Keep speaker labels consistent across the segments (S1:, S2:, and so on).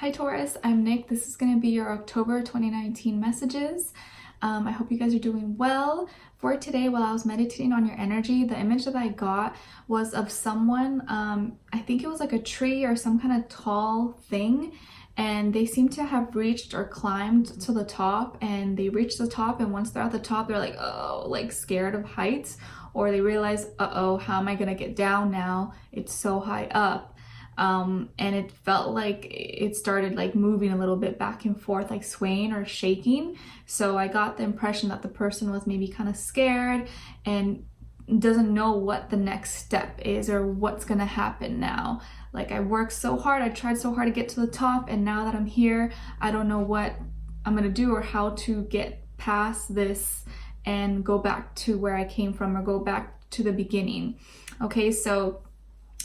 S1: Hi Taurus, I'm Nick. This is going to be your October 2019 messages. I hope you guys are doing well. For today, while I was meditating on your energy, the image that I got was of someone, I think it was like a tree or some kind of tall thing, and they seem to have reached or climbed to the top, and they reach the top, and once they're at the top, they're like, oh, like scared of heights, or they realize, uh-oh, how am I gonna get down now? It's so high up. And it felt like it started like moving a little bit back and forth, like swaying or shaking. So I got the impression that the person was maybe kind of scared and doesn't know what the next step is or what's gonna happen now. Like, I worked so hard, I tried so hard to get to the top, and now that I'm here, I don't know what I'm gonna do or how to get past this and go back to where I came from or go back to the beginning. Okay, so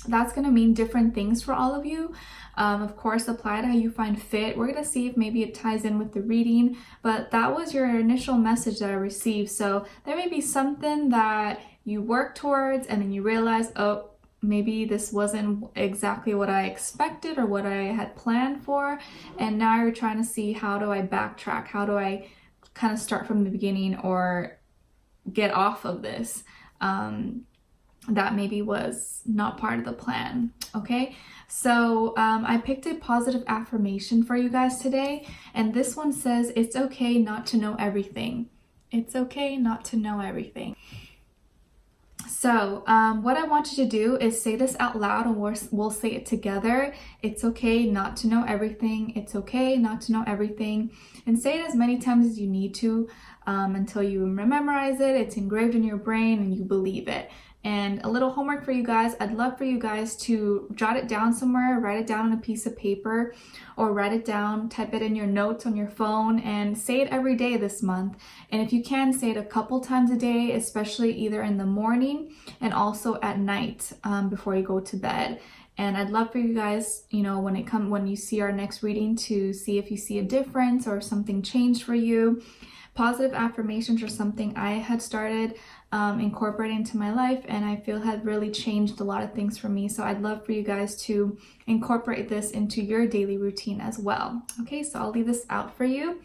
S1: that's going to mean different things for all of you. Of course, apply it how you find fit. We're going to see if maybe it ties in with the reading, but that was your initial message that I received. So there may be something that you work towards and then you realize, oh, maybe this wasn't exactly what I expected or what I had planned for. And now you're trying to see, how do I backtrack? How do I kind of start from the beginning or get off of this? That maybe was not part of the plan. Okay, so I picked a positive affirmation for you guys today, and this one says, it's okay not to know everything. It's okay not to know everything. So what I want you to do is say this out loud, and we'll say it together. It's okay not to know everything. It's okay not to know everything. And say it as many times as you need to until you memorize it, it's engraved in your brain, and you believe it. And a little homework for you guys, I'd love for you guys to jot it down somewhere, write it down on a piece of paper, or write it down, type it in your notes on your phone, and say it every day this month. And if you can, say it a couple times a day, especially either in the morning and also at night before you go to bed. And I'd love for you guys, you know, when you see our next reading, to see if you see a difference or something changed for you. Positive affirmations are something I had started incorporating into my life, and I feel had really changed a lot of things for me. So I'd love for you guys to incorporate this into your daily routine as well. Okay, so I'll leave this out for you.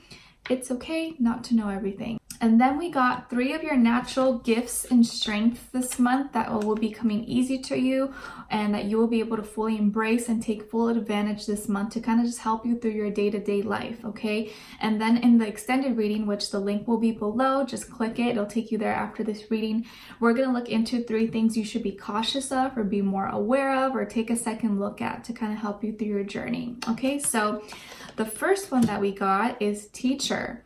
S1: It's okay not to know everything. And then we got 3 of your natural gifts and strengths this month that will be coming easy to you and that you will be able to fully embrace and take full advantage this month to kind of just help you through your day-to-day life, okay? And then in the extended reading, which the link will be below, just click it. It'll take you there after this reading. We're going to look into 3 things you should be cautious of or be more aware of or take a second look at to kind of help you through your journey, okay? So the first one that we got is teacher.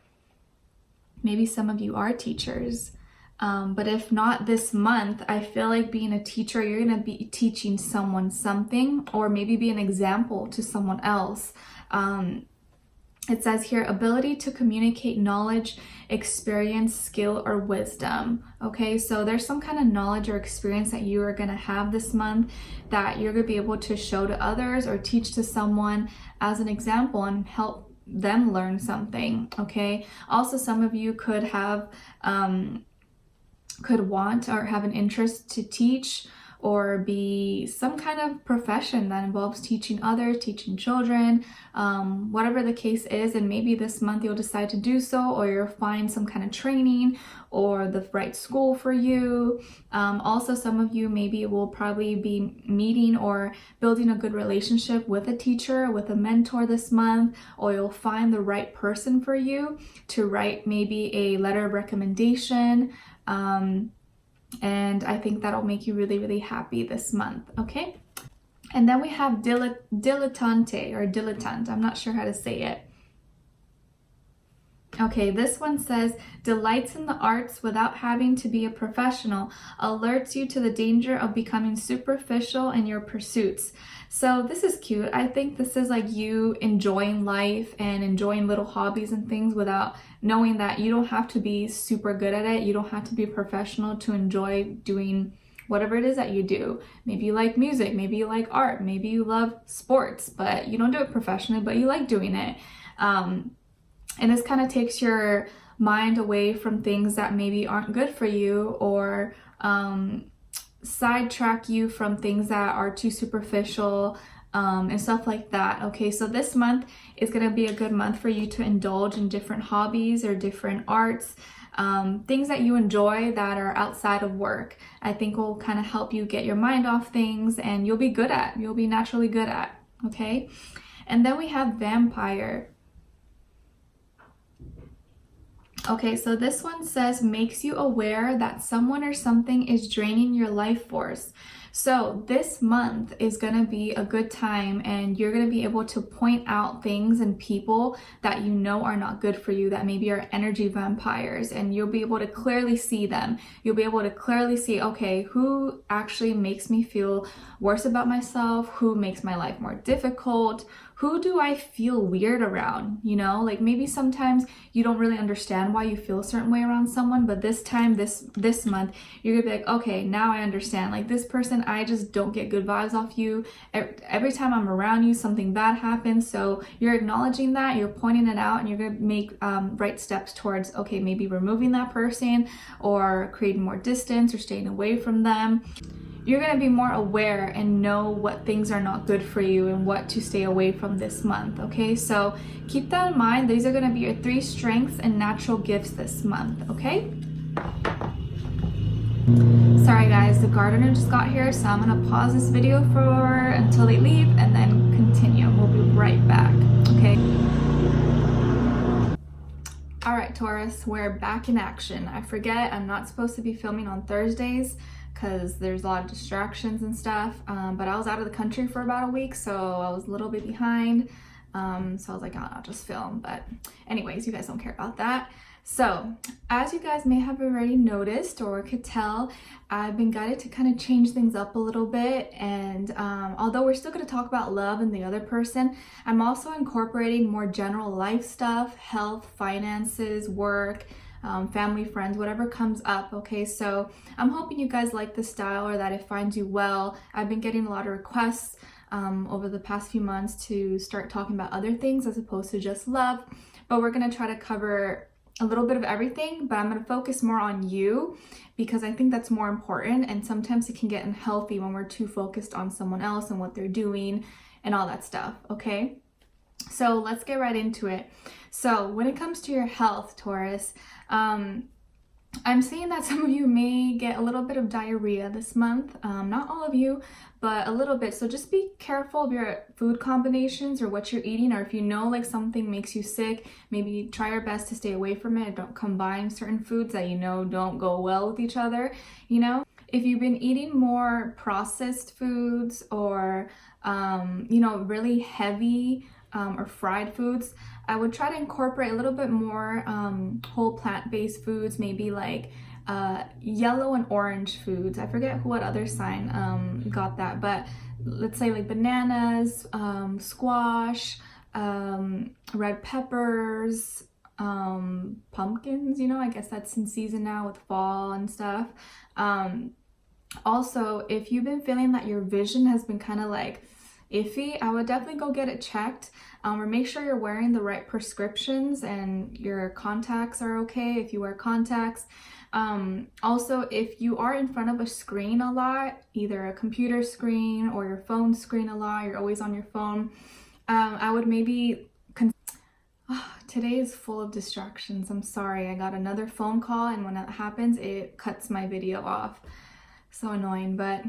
S1: Maybe some of you are teachers, but if not this month, I feel like being a teacher, you're going to be teaching someone something, or maybe be an example to someone else. It says here, ability to communicate knowledge, experience, skill, or wisdom. Okay, so there's some kind of knowledge or experience that you are going to have this month that you're going to be able to show to others or teach to someone as an example and help them learn something. Okay, also some of you could have could want or have an interest to teach or be some kind of profession that involves teaching others, teaching children, whatever the case is. And maybe this month you'll decide to do so, or you'll find some kind of training or the right school for you. Also, some of you maybe will probably be meeting or building a good relationship with a teacher, with a mentor this month, or you'll find the right person for you to write maybe a letter of recommendation. And I think that'll make you really, really happy this month, okay? And then we have dilettante or dilettante. I'm not sure how to say it. Okay, this one says, delights in the arts without having to be a professional, alerts you to the danger of becoming superficial in your pursuits. So this is cute. I think this is like you enjoying life and enjoying little hobbies and things without knowing that you don't have to be super good at it. You don't have to be a professional to enjoy doing whatever it is that you do. Maybe you like music, maybe you like art, maybe you love sports, but you don't do it professionally, but you like doing it. And this kind of takes your mind away from things that maybe aren't good for you, or sidetrack you from things that are too superficial, and stuff like that. Okay, so this month is going to be a good month for you to indulge in different hobbies or different arts, things that you enjoy that are outside of work. I think will kind of help you get your mind off things, and you'll be naturally good at. Okay, and then we have vampire. Okay, so this one says makes you aware that someone or something is draining your life force. So this month is going to be a good time, and you're going to be able to point out things and people that you know are not good for you, that maybe are energy vampires, and you'll be able to clearly see them. You'll be able to clearly see, okay, who actually makes me feel worse about myself, who makes my life more difficult, who do I feel weird around, you know? Like maybe sometimes you don't really understand why you feel a certain way around someone, but this time, this month, you're gonna be like, okay, now I understand. Like this person, I just don't get good vibes off you. Every time I'm around you, something bad happens. So you're acknowledging that, you're pointing it out, and you're gonna make right steps towards, okay, maybe removing that person or creating more distance or staying away from them. You're going to be more aware and know what things are not good for you and what to stay away from this month, okay? So keep that in mind. These are going to be your 3 strengths and natural gifts this month, okay? Sorry guys, the gardener just got here, so I'm going to pause this video until they leave and then continue. We'll be right back, okay? All right, Taurus, we're back in action. I forget I'm not supposed to be filming on Thursdays because there's a lot of distractions and stuff, but I was out of the country for about a week, so I was a little bit behind, so I was like, oh, I'll just film. But anyways, you guys don't care about that. So as you guys may have already noticed or could tell, I've been guided to kind of change things up a little bit, and although we're still going to talk about love and the other person, I'm also incorporating more general life stuff, health, finances, work, family, friends, whatever comes up, okay? So I'm hoping you guys like the style or that it finds you well. I've been getting a lot of requests over the past few months to start talking about other things as opposed to just love, but we're going to try to cover a little bit of everything, but I'm going to focus more on you because I think that's more important, and sometimes it can get unhealthy when we're too focused on someone else and what they're doing and all that stuff, okay? So let's get right into it. So when it comes to your health, Taurus, I'm seeing that some of you may get a little bit of diarrhea this month. Not all of you, but a little bit. So just be careful of your food combinations or what you're eating, or if you know like something makes you sick, maybe try your best to stay away from it. Don't combine certain foods that you know don't go well with each other, you know? If you've been eating more processed foods or, you know, really heavy or fried foods, I would try to incorporate a little bit more whole plant-based foods, maybe like yellow and orange foods. I forget what other sign got that, but let's say like bananas, squash, red peppers, pumpkins, you know, I guess that's in season now with fall and stuff. Also, if you've been feeling that your vision has been kind of like iffy, I would definitely go get it checked, or make sure you're wearing the right prescriptions and your contacts are okay if you wear contacts. Also, if you are in front of a screen a lot, either a computer screen or your phone screen a lot, you're always on your phone, I would maybe today is full of distractions. I'm sorry, I got another phone call, and when that happens, it cuts my video off. So annoying, but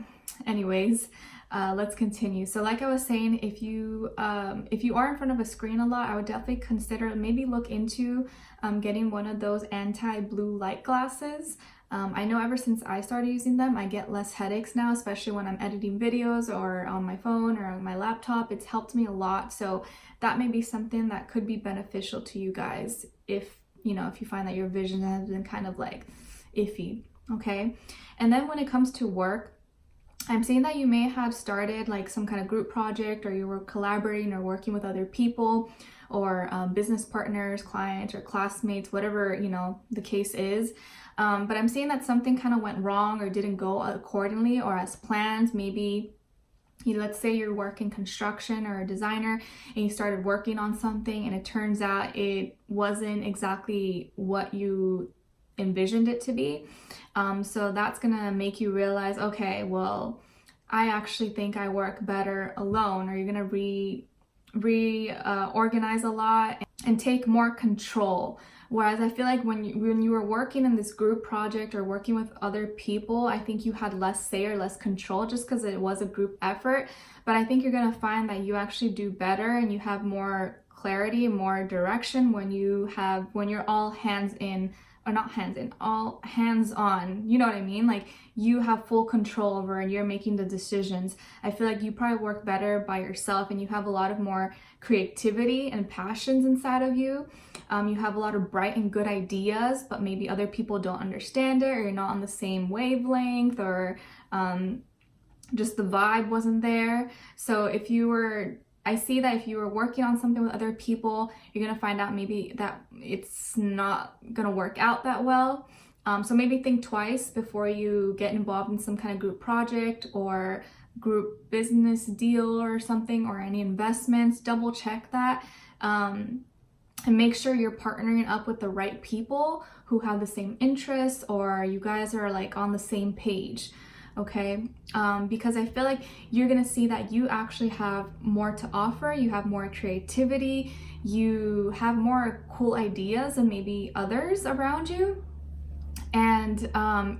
S1: anyways, let's continue. So like I was saying, if you are in front of a screen a lot, I would definitely consider, maybe look into getting one of those anti-blue light glasses. I know ever since I started using them, I get less headaches now, especially when I'm editing videos or on my phone or on my laptop. It's helped me a lot. So that may be something that could be beneficial to you guys if, you know, if you find that your vision has been kind of like iffy, okay? And then when it comes to work, I'm seeing that you may have started like some kind of group project, or you were collaborating or working with other people, or business partners, clients, or classmates, whatever, you know, the case is. But I'm seeing that something kind of went wrong or didn't go accordingly or as planned. Maybe, you know, let's say you're working construction or a designer and you started working on something and it turns out it wasn't exactly what you envisioned it to be. So that's gonna make you realize, okay, well, I actually think I work better alone, or you're gonna reorganize a lot and take more control. Whereas I feel like when you were working in this group project or working with other people, I think you had less say or less control just because it was a group effort. But I think you're gonna find that you actually do better and you have more clarity, more direction when you're all hands in, or not hands in, all hands on. You know what I mean? Like you have full control over and you're making the decisions. I feel like you probably work better by yourself and you have a lot of more creativity and passions inside of you. You have a lot of bright and good ideas, but maybe other people don't understand it, or you're not on the same wavelength, or just the vibe wasn't there. So I see that if you were working on something with other people, you're gonna find out maybe that it's not gonna work out that well. So maybe think twice before you get involved in some kind of group project or group business deal or something, or any investments. Double check that. And make sure you're partnering up with the right people who have the same interests, or you guys are like on the same page. Okay, because I feel like you're gonna see that you actually have more to offer, you have more creativity, you have more cool ideas than maybe others around you. And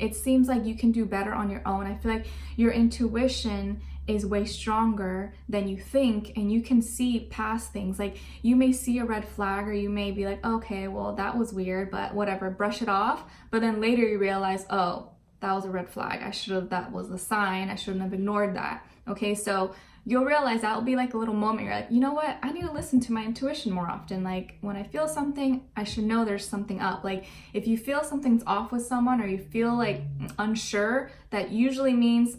S1: it seems like you can do better on your own. I feel like your intuition is way stronger than you think, and you can see past things. Like you may see a red flag, or you may be like, okay, well, that was weird, but whatever, brush it off. But then later you realize, oh, that was a red flag. That was a sign. I shouldn't have ignored that. Okay, so you'll realize that'll be like a little moment. You're like, you know what? I need to listen to my intuition more often. Like when I feel something, I should know there's something up. Like if you feel something's off with someone, or you feel like unsure, that usually means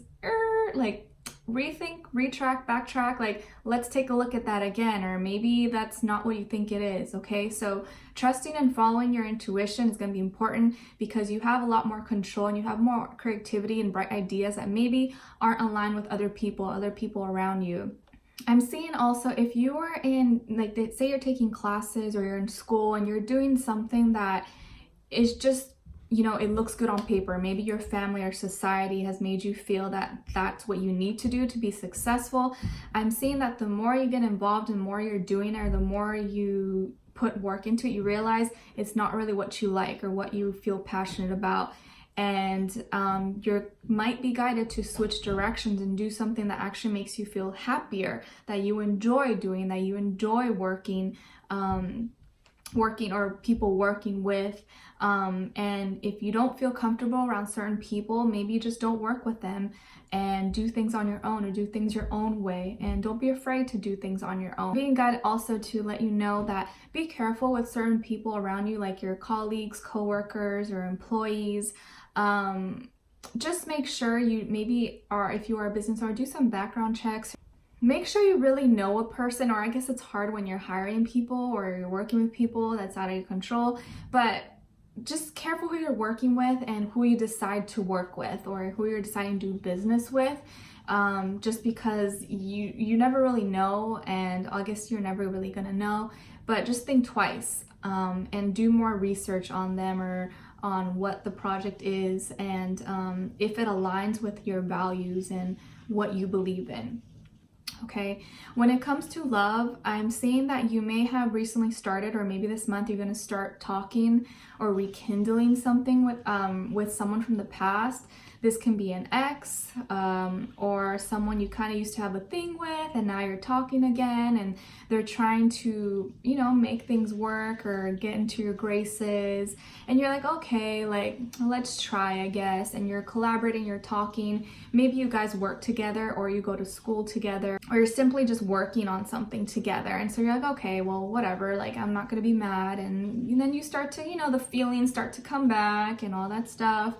S1: like rethink, retract, backtrack, like let's take a look at that again, or maybe that's not what you think it is. Okay, so trusting and following your intuition is going to be important, because you have a lot more control and you have more creativity and bright ideas that maybe aren't aligned with other people around you. I'm seeing also, if you are in, like, say you're taking classes or you're in school and you're doing something that is just, you know, it looks good on paper. Maybe your family or society has made you feel that that's what you need to do to be successful. I'm seeing that the more you get involved and the more you're doing it, or the more you put work into it, you realize it's not really what you like or what you feel passionate about. And you might be guided to switch directions and do something that actually makes you feel happier, that you enjoy doing, that you enjoy working or people working with. And if you don't feel comfortable around certain people, maybe you just don't work with them and do things on your own, or do things your own way. And don't be afraid to do things on your own. Being guided also to let you know that be careful with certain people around you, like your colleagues, coworkers, or employees. Just make sure you maybe are, if you are a business owner, do some background checks. Make sure you really know a person, or I guess it's hard when you're hiring people or you're working with people that's out of your control, but just careful who you're working with and who you decide to work with, or who you're deciding to do business with, just because you never really know, and I guess you're never really gonna know, but just think twice and do more research on them, or on what the project is, and if it aligns with your values and what you believe in. Okay, when it comes to love, I'm seeing that you may have recently started, or maybe this month you're going to start talking or rekindling something with someone from the past. This can be an ex, or someone you kind of used to have a thing with, and now you're talking again, and they're trying to, you know, make things work or get into your graces, and you're like, okay, like, let's try, I guess, and you're collaborating, you're talking. Maybe you guys work together, or you go to school together, or you're simply just working on something together, and so you're like, okay, well, whatever, like, I'm not gonna be mad, and then you start to, you know, the feelings start to come back and all that stuff.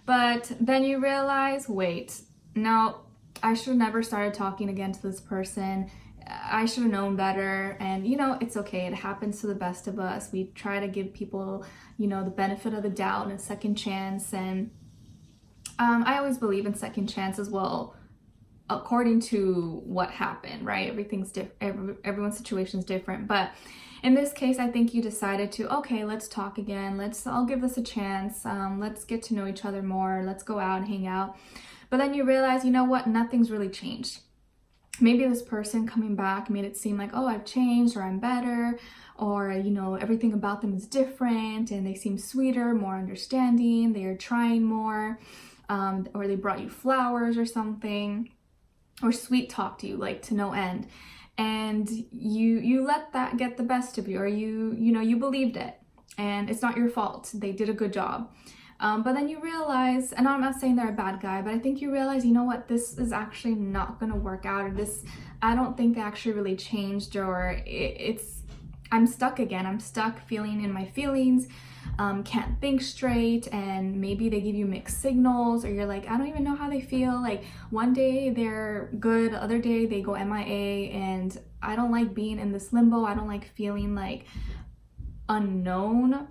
S1: But then you realize, wait, no, I should have never started talking again to this person. I should have known better. And, you know, it's okay. It happens to the best of us. We try to give people, you know, the benefit of the doubt and a second chance. And I always believe in second chance as well, according to what happened, right? Everything's different. Everyone's situation is different. But in this case, I think you decided to, okay, let's talk again. I'll give this a chance. Let's get to know each other more. Let's go out and hang out. But then you realize, you know what, nothing's really changed. Maybe this person coming back made it seem like, oh, I've changed, or I'm better, or, you know, everything about them is different and they seem sweeter, more understanding, they are trying more, or they brought you flowers or something, or sweet talked you like to no end. And you let that get the best of you, or you believed it, and it's not your fault. They did a good job. But then you realize, and I'm not saying they're a bad guy, but I think you realize, you know what, this is actually not going to work out, or this, I don't think they actually really changed, or I'm stuck again. I'm stuck feeling in my feelings, can't think straight, and maybe they give you mixed signals, or you're like, I don't even know how they feel. Like one day they're good, the other day they go MIA, and I don't like being in this limbo. I don't like feeling like unknown,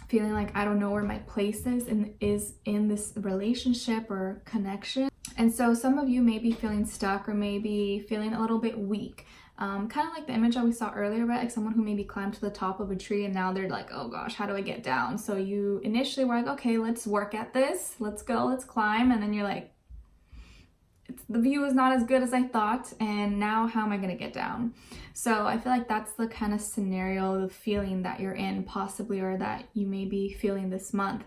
S1: feeling like I don't know where my place is in this relationship or connection. And so some of you may be feeling stuck, or maybe feeling a little bit weak. Kind of like the image that we saw earlier, right? Like someone who maybe climbed to the top of a tree and now they're like, oh gosh, how do I get down? So you initially were like, okay, let's work at this. Let's go, let's climb. And then you're like, the view is not as good as I thought, and now how am I going to get down? So I feel like that's the kind of scenario, the feeling that you're in possibly, or that you may be feeling this month.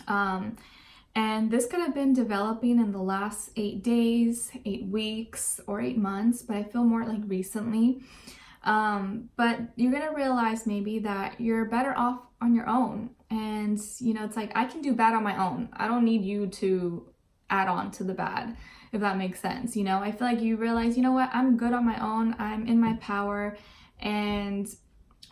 S1: And this could have been developing in the last 8 days, 8 weeks, or 8 months, but I feel more like recently. But you're going to realize maybe that you're better off on your own. And, you know, it's like, I can do bad on my own. I don't need you to add on to the bad, if that makes sense. You know, I feel like you realize, you know what, I'm good on my own. I'm in my power, and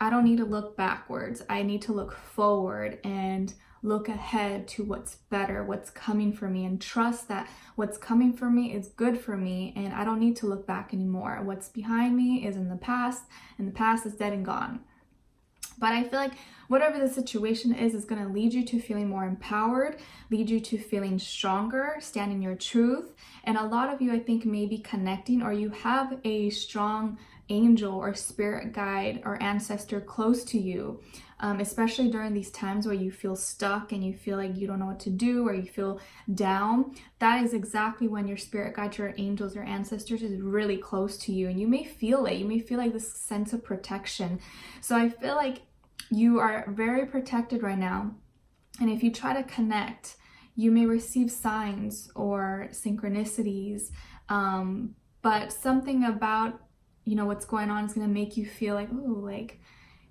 S1: I don't need to look backwards. I need to look forward and look ahead to what's better, what's coming for me, and trust that what's coming for me is good for me, and I don't need to look back anymore. What's behind me is in the past, and the past is dead and gone. But I feel like whatever the situation is going to lead you to feeling more empowered, lead you to feeling stronger, standing your truth. And a lot of you, I think, may be connecting, or you have a strong angel or spirit guide or ancestor close to you, especially during these times where you feel stuck and you feel like you don't know what to do, or you feel down. That is exactly when your spirit guide, your angels, your ancestors is really close to you, and you may feel it. You may feel like this sense of protection. So I feel like you are very protected right now, and if you try to connect, you may receive signs or synchronicities, but something about, you know, what's going on is going to make you feel like, oh, like,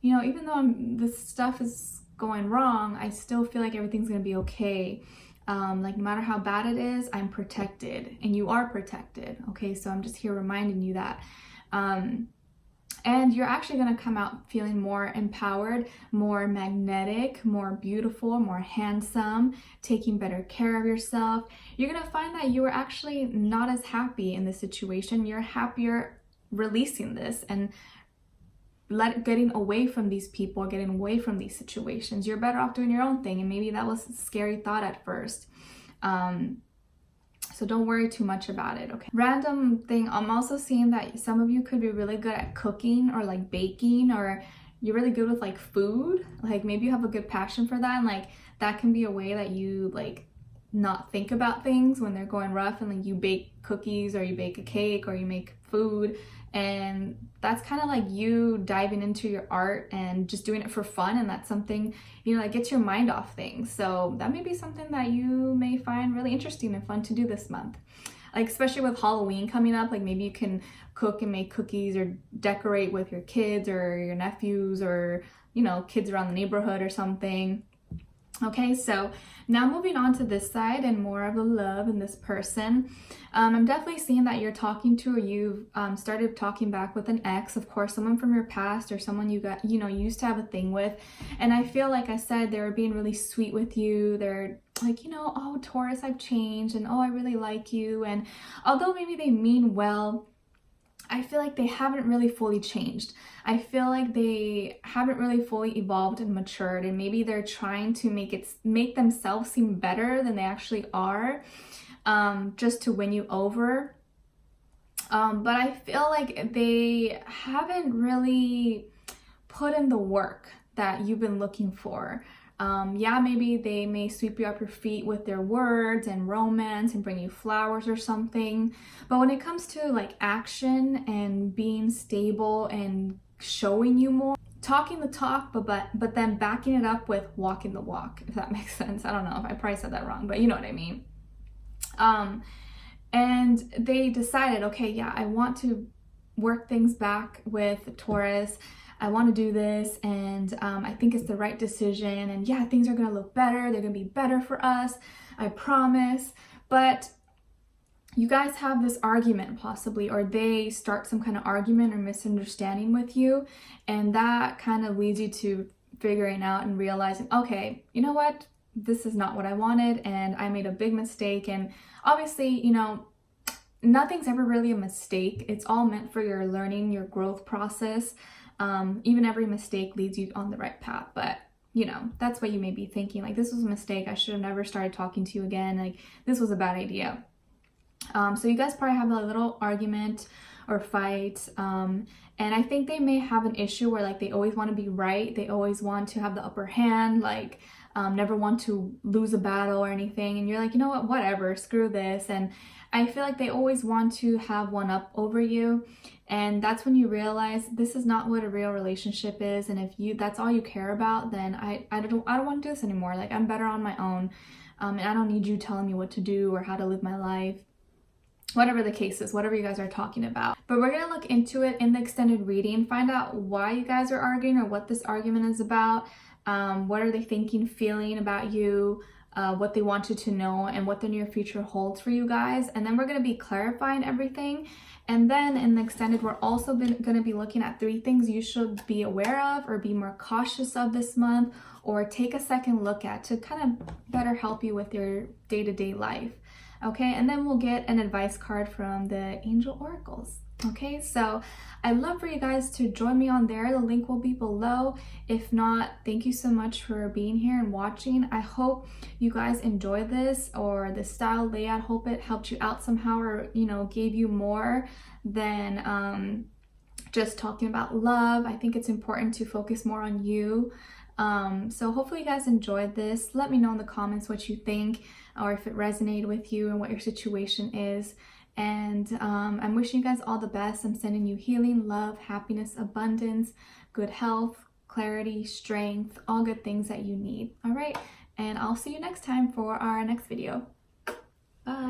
S1: you know, even though this stuff is going wrong, I still feel like everything's going to be okay. Like no matter how bad it is, I'm protected, and you are protected. Okay, so I'm just here reminding you that. And you're actually going to come out feeling more empowered, more magnetic, more beautiful, more handsome, taking better care of yourself. You're going to find that you are actually not as happy in this situation. You're happier releasing this and getting away from these people, getting away from these situations. You're better off doing your own thing. And maybe that was a scary thought at first. So don't worry too much about it, okay? Random thing, I'm also seeing that some of you could be really good at cooking, or like baking, or you're really good with like food. Like maybe you have a good passion for that, and like that can be a way that you like not think about things when they're going rough, and like you bake cookies, or you bake a cake, or you make food, and that's kind of like you diving into your art and just doing it for fun, and that's something, you know, that gets your mind off things. So that may be something that you may find really interesting and fun to do this month, like especially with Halloween coming up. Like maybe you can cook and make cookies, or decorate with your kids or your nephews, or, you know, kids around the neighborhood or something. Okay, so now moving on to this side and more of the love in this person. I'm definitely seeing that you're talking to, or you've started talking back with an ex, of course, someone from your past, or someone you got, you know, used to have a thing with. And I feel like I said, they're being really sweet with you. They're like, you know, oh, Taurus, I've changed, and oh, I really like you. And although maybe they mean well, I feel like they haven't really fully changed. I feel like they haven't really fully evolved and matured, and maybe they're trying to make themselves seem better than they actually are, just to win you over. But I feel like they haven't really put in the work that you've been looking for. Yeah, maybe they may sweep you off your feet with their words and romance and bring you flowers or something. But when it comes to like action and being stable and showing you more, talking the talk, but then backing it up with walking the walk, if that makes sense. I don't know if I probably said that wrong, but you know what I mean. And they decided, okay, yeah, I want to work things back with Taurus. I want to do this, and I think it's the right decision, and yeah, things are going to look better. They're going to be better for us, I promise. But you guys have this argument possibly, or they start some kind of argument or misunderstanding with you, and that kind of leads you to figuring out and realizing, okay, you know what? This is not what I wanted, and I made a big mistake. And obviously, you know, nothing's ever really a mistake. It's all meant for your learning, your growth process. Even every mistake leads you on the right path. But you know, that's what you may be thinking, like, this was a mistake. I should have never started talking to you again. Like, this was a bad idea. So you guys probably have a little argument or fight. And I think they may have an issue where like they always want to be right. They always want to have the upper hand, like never want to lose a battle or anything. And you're like, you know what, whatever, screw this. And I feel like they always want to have one up over you. And that's when you realize this is not what a real relationship is. And if that's all you care about, then I don't want to do this anymore. Like, I'm better on my own. And I don't need you telling me what to do or how to live my life. Whatever the case is, whatever you guys are talking about. But we're going to look into it in the extended reading, find out why you guys are arguing or what this argument is about. What are they thinking, feeling about you, what they want you to know, and what the near future holds for you guys. And then we're going to be clarifying everything. And then in the extended, we're also going to be looking at 3 things you should be aware of or be more cautious of this month, or take a second look at to kind of better help you with your day-to-day life. Okay, and then we'll get an advice card from the angel oracles. Okay, so I'd love for you guys to join me on there. The link will be below. If not, thank you so much for being here and watching. I hope you guys enjoy this, or the style layout. Hope it helped you out somehow, or, you know, gave you more than just talking about love. I think it's important to focus more on you. So hopefully you guys enjoyed this. Let me know in the comments what you think, or if it resonated with you and what your situation is. And I'm wishing you guys all the best. I'm sending you healing, love, happiness, abundance, good health, clarity, strength, all good things that you need. All right, and I'll see you next time for our next video. Bye.